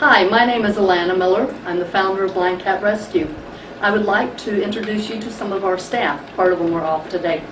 Hi, my name is Alana Miller. I'm the founder of Blind Cat Rescue. I would like to introduce you to some of our staff. Part of them are off today.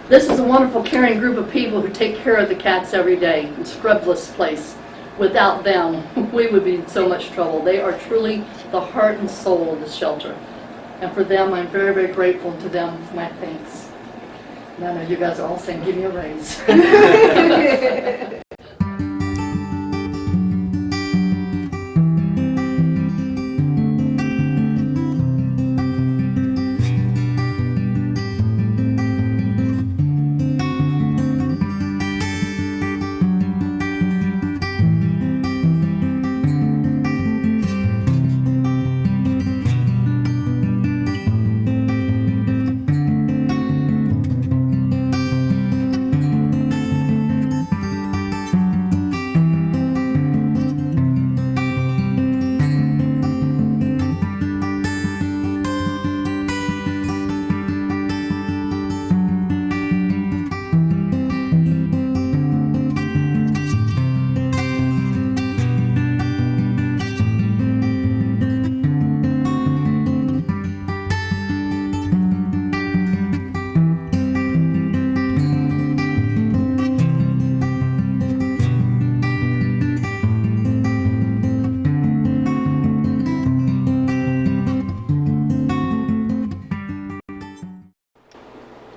This is a wonderful, caring group of people who take care of the cats every day. It's a scrubless place. Without them, we would be in so much trouble. They are truly the heart and soul of the shelter. And for them, I'm very, very grateful to them. My thanks. And I know you guys are all saying, give me a raise.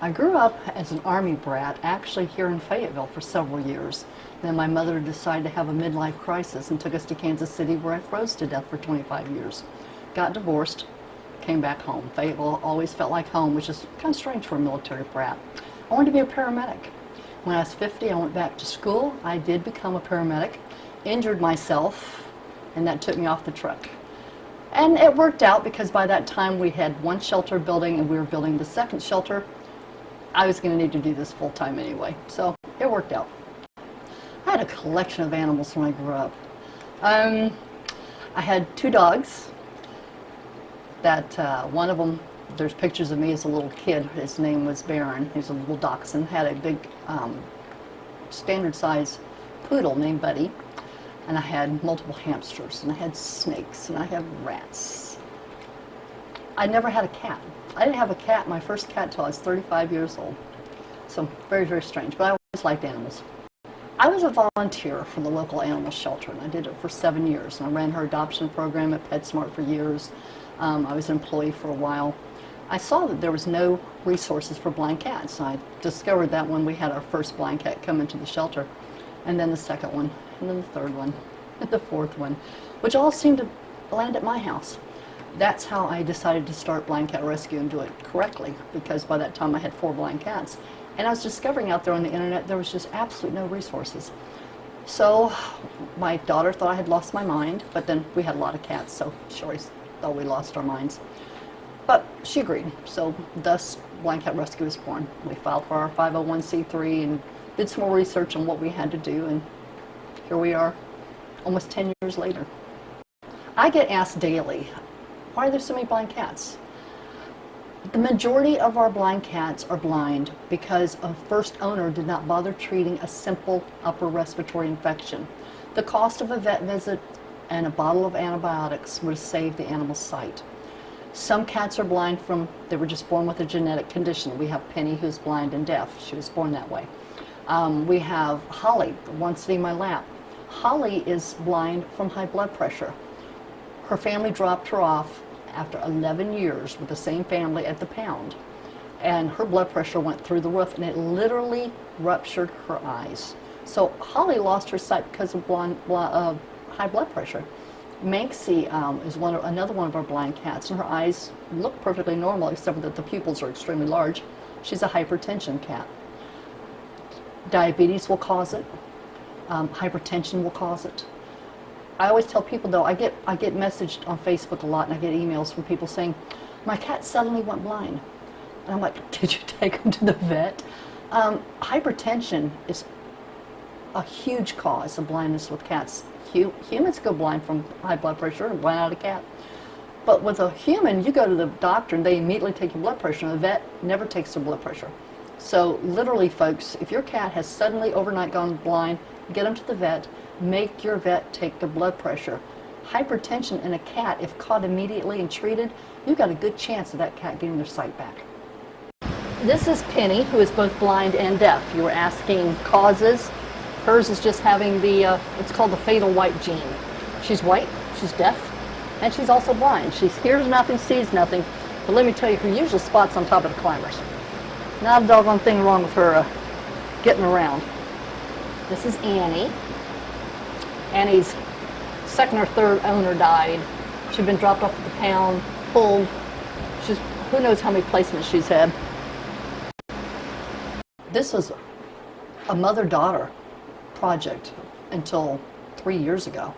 I grew up as an Army brat, actually here in Fayetteville for several years. Then my mother decided to have a midlife crisis and took us to Kansas City, where I froze to death for 25 years. Got divorced, came back home. Fayetteville always felt like home, which is kind of strange for a military brat. I wanted to be a paramedic. When I was 50, I went back to school. I did become a paramedic, injured myself, and that took me off the truck. And it worked out because by that time we had one shelter building and we were building the second shelter. I was going to need to do this full-time anyway, so it worked out. I had a collection of animals when I grew up. I had two dogs. That one of them, there's pictures of me as a little kid. His name was Baron. He's a little dachshund. Had a big standard-size poodle named Buddy. And I had multiple hamsters, and I had snakes, and I had rats. I never had a cat. I didn't have a cat, my first cat, till I was 35 years old. So very, very strange, but I always liked animals. I was a volunteer for the local animal shelter, and I did it for 7 years. And I ran her adoption program at PetSmart for years. I was an employee for a while. I saw that there was no resources for blind cats. I discovered that when we had our first blind cat come into the shelter, and then the second one, and then the third one, and the fourth one, which all seemed to land at my house. That's how I decided to start Blind Cat Rescue and do it correctly, because by that time I had 4 blind cats. And I was discovering out there on the internet there was just absolutely no resources. So my daughter thought I had lost my mind, but then we had a lot of cats, so she always thought we lost our minds. But she agreed, so thus Blind Cat Rescue was born. We filed for our 501c3 and did some more research on what we had to do, and here we are almost 10 years later. I get asked daily, why are there so many blind cats? The majority of our blind cats are blind because a first owner did not bother treating a simple upper respiratory infection. The cost of a vet visit and a bottle of antibiotics would have saved the animal's sight. Some cats are blind from, they were just born with a genetic condition. We have Penny, who's blind and deaf. She was born that way. We have Holly, the one sitting in my lap. Holly is blind from high blood pressure. Her family dropped her off after 11 years with the same family at the pound. And her blood pressure went through the roof, and it literally ruptured her eyes. So Holly lost her sight because of high blood pressure. Manxie is another one of our blind cats, and her eyes look perfectly normal except that the pupils are extremely large. She's a hypertension cat. Diabetes will cause it. Hypertension will cause it. I always tell people, though, I get messaged on Facebook a lot, and I get emails from people saying, my cat suddenly went blind. And I'm like, did you take him to the vet? Hypertension is a huge cause of blindness with cats. Humans go blind from high blood pressure, and why not a cat? But with a human, you go to the doctor and they immediately take your blood pressure, and the vet never takes their blood pressure. So literally, folks, if your cat has suddenly overnight gone blind, get them to the vet, make your vet take their blood pressure. hypertension in a cat, if caught immediately and treated, you've got a good chance of that cat getting their sight back. This is Penny, who is both blind and deaf. You were asking causes. Hers is just having the, it's called the fatal white gene. She's white, she's deaf, and she's also blind. She hears nothing, sees nothing, but let me tell you, her usual spot's on top of the climbers. Not a doggone thing wrong with her getting around. This is Annie. Annie's second or third owner died. She'd been dropped off at the pound, pulled. She's, who knows how many placements she's had. This was a mother-daughter project until 3 years ago.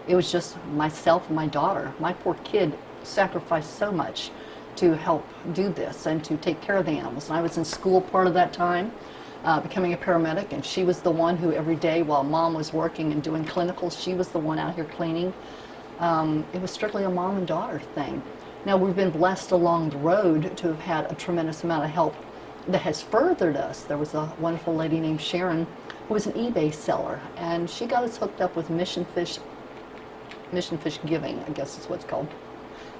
It was just myself and my daughter. My poor kid sacrificed so much to help do this and to take care of the animals. And I was in school part of that time, becoming a paramedic, and she was the one who every day while mom was working and doing clinicals, she was the one out here cleaning. It was strictly a mom and daughter thing. Now we've been blessed along the road to have had a tremendous amount of help that has furthered us. There was a wonderful lady named Sharon who was an eBay seller, and she got us hooked up with Mission Fish Giving, I guess is what it's called.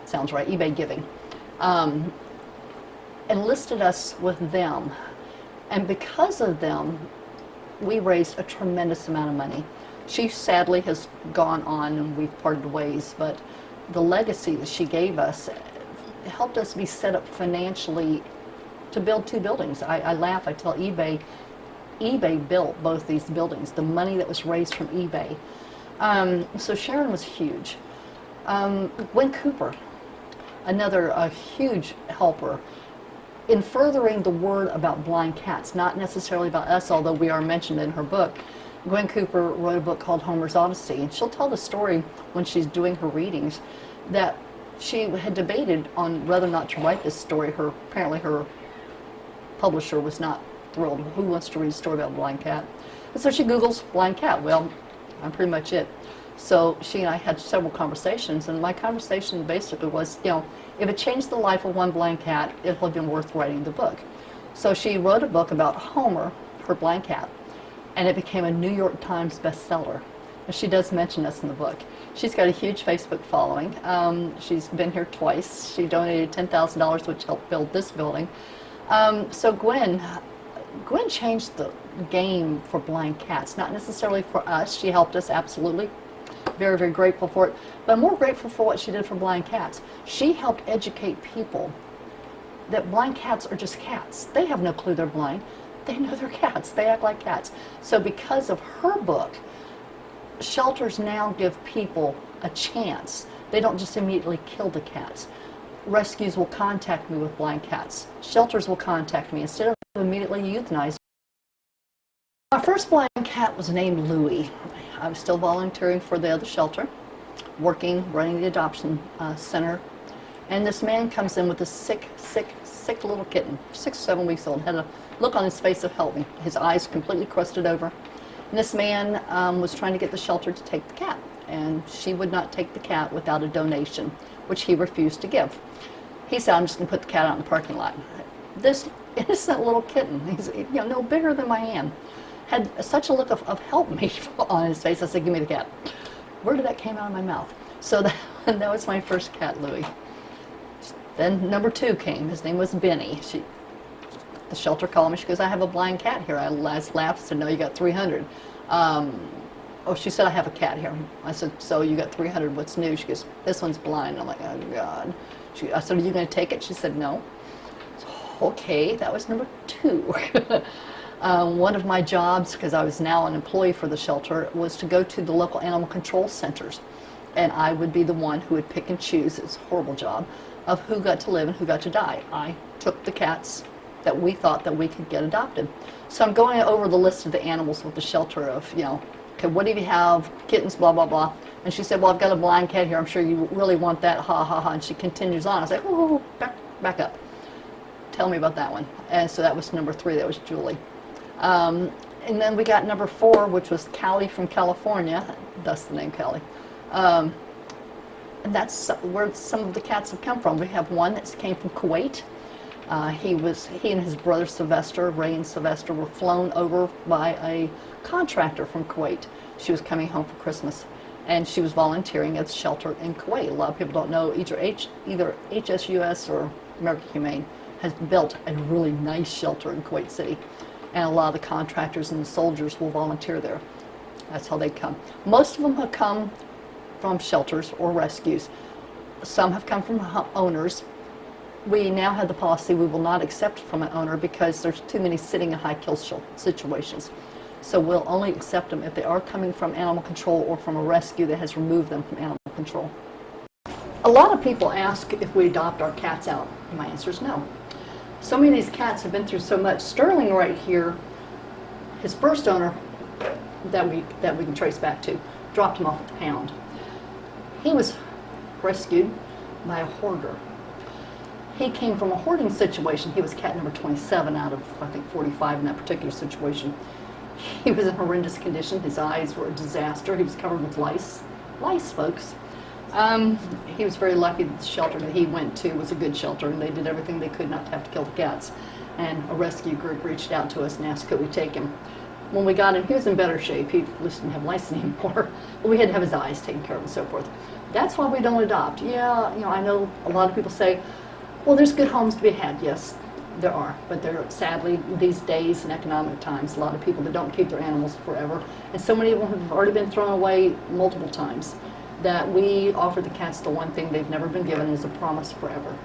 Sounds right, eBay Giving. Enlisted us with them, and because of them we raised a tremendous amount of money. She sadly has gone on and we've parted ways, but the legacy that she gave us helped us be set up financially to build 2 buildings. I laugh, I tell eBay built both these buildings, the money that was raised from eBay. So Sharon was huge. Gwen Cooper, another huge helper in furthering the word about blind cats, not necessarily about us, although we are mentioned in her book. Gwen Cooper wrote a book called Homer's Odyssey, and she'll tell the story when she's doing her readings that she had debated on whether or not to write this story. Apparently her publisher was not thrilled. Who wants to read a story about a blind cat? And so she Googles blind cat. Well, I'm pretty much it. So she and I had several conversations, and my conversation basically was, you know, if it changed the life of one blind cat, it would have been worth writing the book. So she wrote a book about Homer, her blind cat, and it became a New York Times bestseller. And she does mention us in the book. She's got a huge Facebook following. She's been here twice. She donated $10,000, which helped build this building. So Gwen changed the game for blind cats, not necessarily for us. She helped us, absolutely. Very, very grateful for it. But I'm more grateful for what she did for blind cats. She helped educate people that blind cats are just cats. They have no clue they're blind. They know they're cats. They act like cats. So because of her book, shelters now give people a chance. They don't just immediately kill the cats. Rescues will contact me with blind cats. Shelters will contact me instead of immediately euthanizing. Our first blind cat was named Louie. I was still volunteering for the other shelter, running the adoption center, and this man comes in with a sick little kitten, 6 or 7 weeks old, had a look on his face of help me, his eyes completely crusted over. And this man was trying to get the shelter to take the cat, and she would not take the cat without a donation, which he refused to give. He said, I'm just going to put the cat out in the parking lot. This innocent little kitten, he's no bigger than my hand, had such a look of help me on his face. I said, give me the cat. Where did that came out of my mouth? So that was my first cat, Louie. Then number 2 came. His name was Benny. The shelter called me. She goes, I have a blind cat here. I laughed, said, no, you got 300. Oh, she said, I have a cat here. I said, so you got 300, what's new? She goes, this one's blind. I'm like, oh, God. I said, are you going to take it? She said, no. So, okay, that was number 2. One of my jobs, because I was now an employee for the shelter, was to go to the local animal control centers. And I would be the one who would pick and choose, it's a horrible job, of who got to live and who got to die. I took the cats that we thought that we could get adopted. So I'm going over the list of the animals with the shelter of, okay, what do you have? Kittens, blah, blah, blah. And she said, well, I've got a blind cat here. I'm sure you really want that, ha, ha, ha. And she continues on. I was like, oh, back up. Tell me about that one. And so that was number 3. That was Julie. And then we got number 4, which was Callie from California. Thus the name Callie. And that's where some of the cats have come from. We have one that came from Kuwait. He and his brother Sylvester, Ray and Sylvester, were flown over by a contractor from Kuwait. She was coming home for Christmas. and she was volunteering at the shelter in Kuwait. A lot of people don't know either HSUS or American Humane has built a really nice shelter in Kuwait City, and a lot of the contractors and the soldiers will volunteer there. That's how they come. Most of them have come from shelters or rescues. Some have come from owners. We now have the policy we will not accept from an owner because there's too many sitting in high kill situations. So we'll only accept them if they are coming from animal control or from a rescue that has removed them from animal control. A lot of people ask if we adopt our cats out. My answer is no. So many of these cats have been through so much. Sterling right here, his first owner that we can trace back to, dropped him off at the pound. He was rescued by a hoarder. He came from a hoarding situation. He was cat number 27 out of, I think, 45 in that particular situation. He was in horrendous condition. His eyes were a disaster. He was covered with lice. Lice, folks. He was very lucky that the shelter that he went to was a good shelter, and they did everything they could not to have to kill the cats. And a rescue group reached out to us and asked could we take him. When we got him, he was in better shape. He at least didn't have lice anymore. But we had to have his eyes taken care of and so forth. That's why we don't adopt. Yeah, you know, I know a lot of people say, well, there's good homes to be had. Yes, there are. But there are, sadly, these days in economic times, a lot of people that don't keep their animals forever. And so many of them have already been thrown away multiple times that we offer the cats the one thing they've never been given is a promise forever.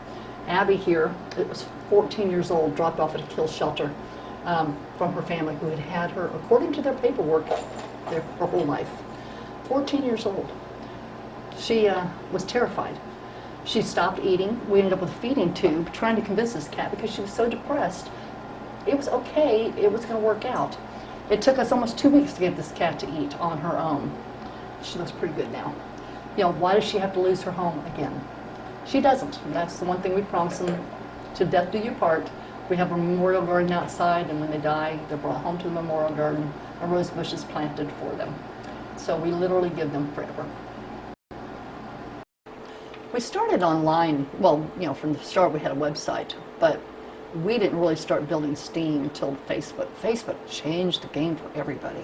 Abby here, it was 14 years old, dropped off at a kill shelter from her family who had had her, according to their paperwork, her whole life. 14 years old. She was terrified. She stopped eating. We ended up with a feeding tube trying to convince this cat because she was so depressed. It was okay. It was going to work out. It took us almost 2 weeks to get this cat to eat on her own. She looks pretty good now. You know, why does she have to lose her home again? She doesn't. And that's the one thing we promise them, to death do you part. We have a memorial garden outside, and when they die, they're brought home to the memorial garden. A rose bush is planted for them. So we literally give them forever. We started online, well, you know, from the start we had a website, but we didn't really start building steam until Facebook. Facebook changed the game for everybody.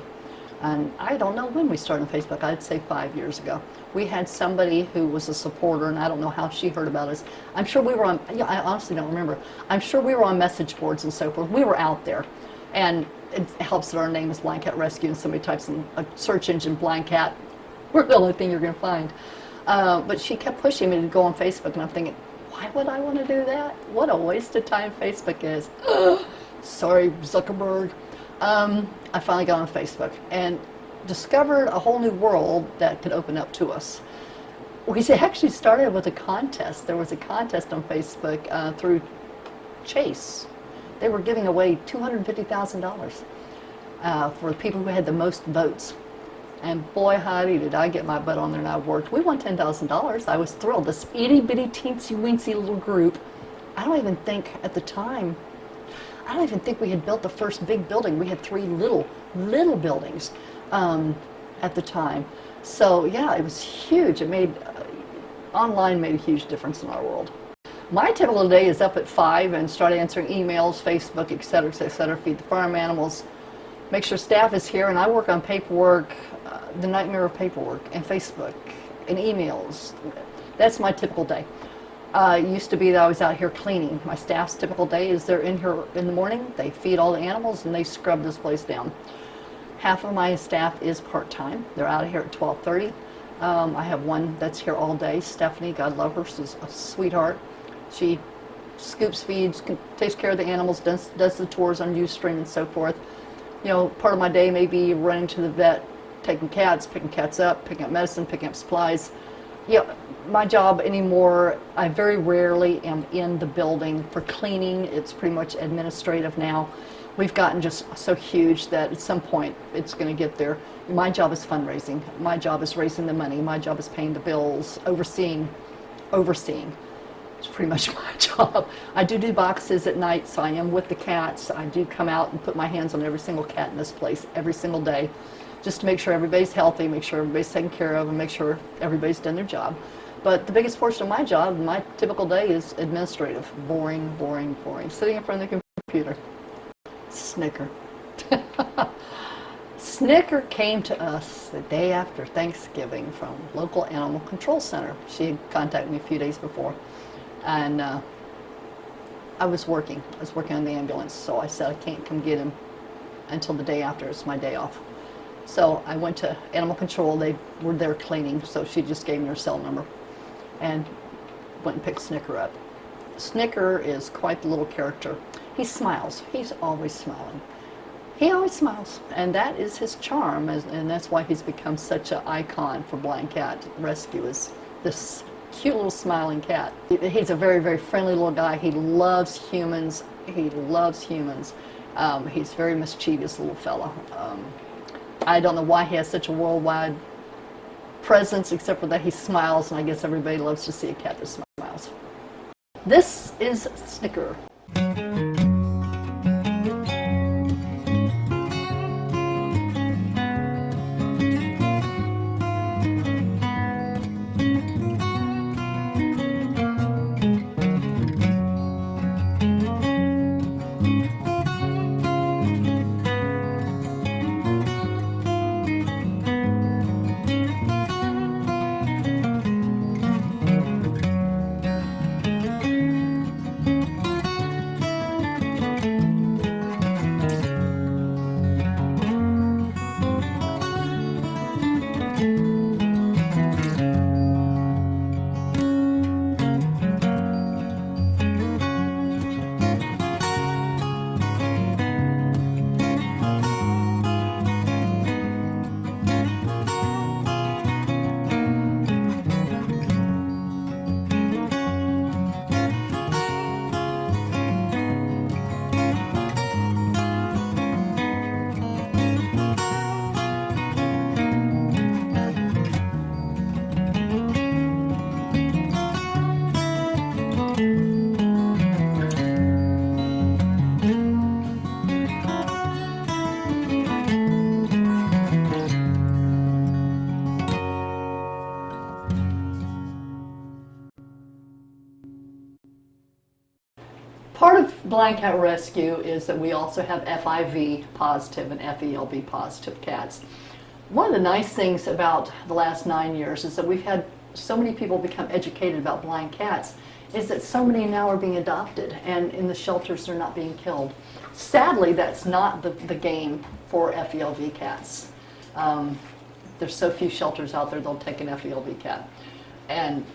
And I don't know when we started on Facebook. I'd say 5 years ago. We had somebody who was a supporter, and I don't know how she heard about us. I'm sure we were on, you know, I honestly don't remember. I'm sure we were on message boards and so forth. We were out there. And it helps that our name is Blind Cat Rescue, and somebody types in a search engine, Blind Cat, we're the only thing you're going to find. But she kept pushing me to go on Facebook, and I'm thinking, why would I want to do that? What a waste of time Facebook is. Sorry, Zuckerberg. I finally got on Facebook and discovered a whole new world that could open up to us. We actually started with a contest. There was a contest on Facebook through Chase. They were giving away $250,000 for the people who had the most votes. And boy, howdy, did I get my butt on there and I worked. We won $10,000. I was thrilled. This itty bitty teensy weensy little group. I don't even think at the time, I don't even think we had built the first big building. We had 3 little buildings at the time. So yeah, it was huge. It made, online made a huge difference in our world. My typical day is up at 5 and start answering emails, Facebook, et cetera, feed the farm animals, make sure staff is here, and I work on paperwork, the nightmare of paperwork, and Facebook, and emails. That's my typical day. It used to be that I was out here cleaning. My staff's typical day is they're in here in the morning, they feed all the animals, and they scrub this place down. Half of my staff is part-time. They're out of here at 12:30. I have one that's here all day, Stephanie, God love her, she's a sweetheart. She scoops, feeds, takes care of the animals, does the tours on Ustream and so forth. You know, part of my day may be running to the vet, taking cats, picking cats up, picking up medicine, picking up supplies. You know, my job anymore, I very rarely am in the building for cleaning. It's pretty much administrative now. We've gotten just so huge that at some point it's going to get there. My job is fundraising. My job is raising the money. My job is paying the bills, overseeing. It's pretty much my job. I do boxes at night, so I am with the cats. I do come out and put my hands on every single cat in this place every single day, just to make sure everybody's healthy, make sure everybody's taken care of, and make sure everybody's done their job. But the biggest portion of my job, my typical day, is administrative. Boring, boring, boring. Sitting in front of the computer. Snicker. Snicker came to us the day after Thanksgiving from local animal control center. She had contacted me a few days before, and I was working on the ambulance, so I said I can't come get him until the day after. It's my day off. So I went to animal control. They were there cleaning, so she just gave me her cell number and went and picked Snicker up. Snicker is quite the little character. He smiles. He's always smiling. He always smiles, and that is his charm, and that's why he's become such an icon for blind cat rescue, is this cute little smiling cat. He's a very, very friendly little guy. He loves humans. He loves humans. He's very mischievous little fella. I don't know why he has such a worldwide presence, except for that he smiles, and I guess everybody loves to see a cat that smiles. This is Snicker. Part of blind cat rescue is that we also have FIV positive and FELV positive cats. One of the nice things about the last 9 years is that we've had so many people become educated about blind cats, is that so many now are being adopted, and in the shelters they're not being killed. Sadly, that's not the game for FELV cats. There's so few shelters out there, they'll take an FELV cat, and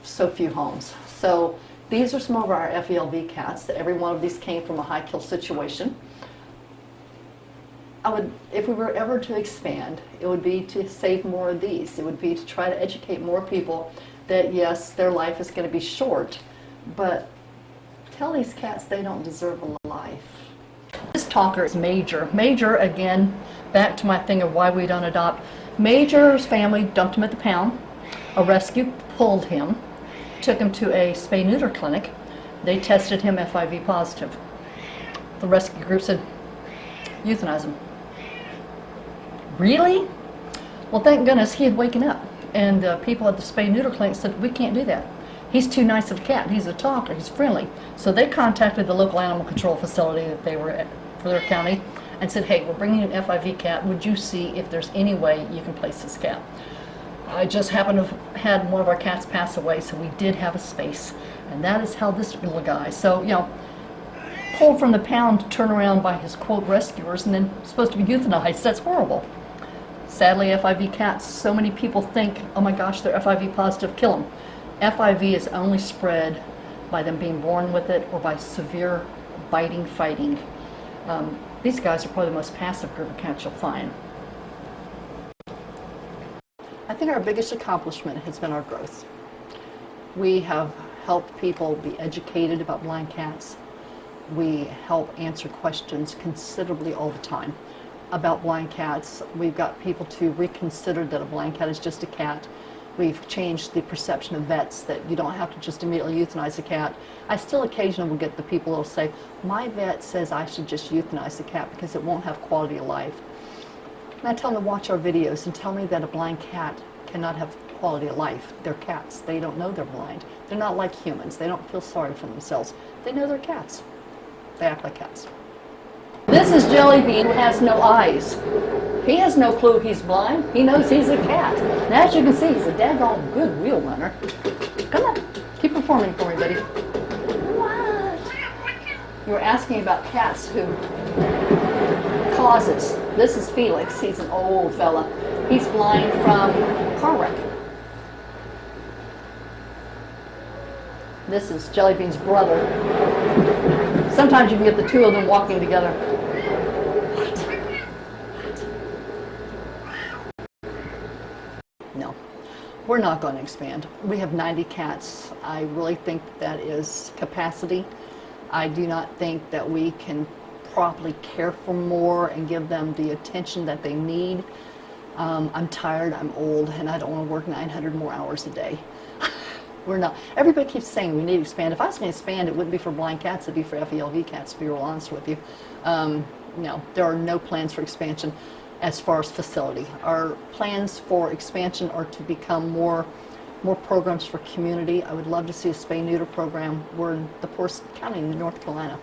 so few homes. So these are some of our FELV cats. Every one of these came from a high kill situation. If we were ever to expand, it would be to save more of these. It would be to try to educate more people that yes, their life is going to be short, but tell these cats they don't deserve a life. This talker is Major. Major, again, back to my thing of why we don't adopt. Major's family dumped him at the pound. A rescue pulled him, took him to a spay-neuter clinic. They tested him FIV positive. The rescue group said, euthanize him. Really? Well, thank goodness he had waken up. And the people at the spay-neuter clinic said, we can't do that. He's too nice of a cat. He's a talker. He's friendly. So they contacted the local animal control facility that they were at for their county and said, hey, we're bringing an FIV cat. Would you see if there's any way you can place this cat? I just happened to have had one of our cats pass away, so we did have a space. And that is how this little guy, so, you know, pulled from the pound, turned around by his, quote, rescuers, and then supposed to be euthanized. That's horrible. Sadly, FIV cats, so many people think, oh my gosh, they're FIV positive, kill them. FIV is only spread by them being born with it or by severe biting, fighting. These guys are probably the most passive group of cats you'll find. I think our biggest accomplishment has been our growth. We have helped people be educated about blind cats. We help answer questions considerably all the time about blind cats. We've got people to reconsider that a blind cat is just a cat. We've changed the perception of vets that you don't have to just immediately euthanize a cat. I still occasionally will get the people who will say, my vet says I should just euthanize the cat because it won't have quality of life. And I tell them to watch our videos and tell me that a blind cat cannot have quality of life. They're cats. They don't know they're blind. They're not like humans. They don't feel sorry for themselves. They know they're cats. They act like cats. This is Jelly Bean, who has no eyes. He has no clue he's blind. He knows he's a cat. And as you can see, he's a daggone good wheel runner. Come on, keep performing for me, buddy. What? You were asking about cats who causes. This is Felix. He's an old fella. He's blind from car wreck. This is Jellybean's brother. Sometimes you can get the two of them walking together. No, we're not going to expand. We have 90 cats. I really think that is capacity. I do not think that we can properly care for more and give them the attention that they need. I'm tired, I'm old, and I don't want to work 900 more hours a day. We're not. Everybody keeps saying we need to expand. If I was going to expand, it wouldn't be for blind cats, it'd be for FELV cats, to be real honest with you. No, there are no plans for expansion as far as facility. Our plans for expansion are to become more programs for community. I would love to see a spay-neuter program. We're in the poorest county in North Carolina.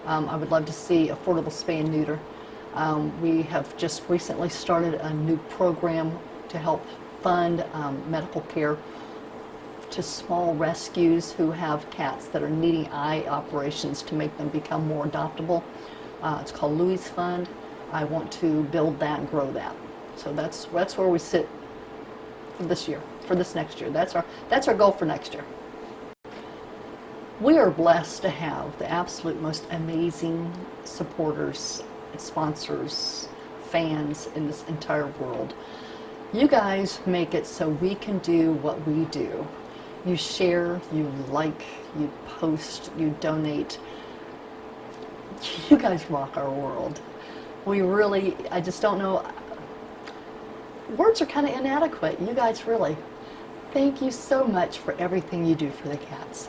I would love to see affordable spay and neuter. We have just recently started a new program to help fund medical care to small rescues who have cats that are needing eye operations to make them become more adoptable. It's called Louis Fund. I want to build that and grow that. So that's where we sit for this year, for this next year. That's our goal for next year. We are blessed to have the absolute most amazing supporters, sponsors, fans in this entire world. You guys make it so we can do what we do. You share, you like, you post, you donate. You guys rock our world. We really, I just don't know, words are kind of inadequate. You guys really, thank you so much for everything you do for the cats.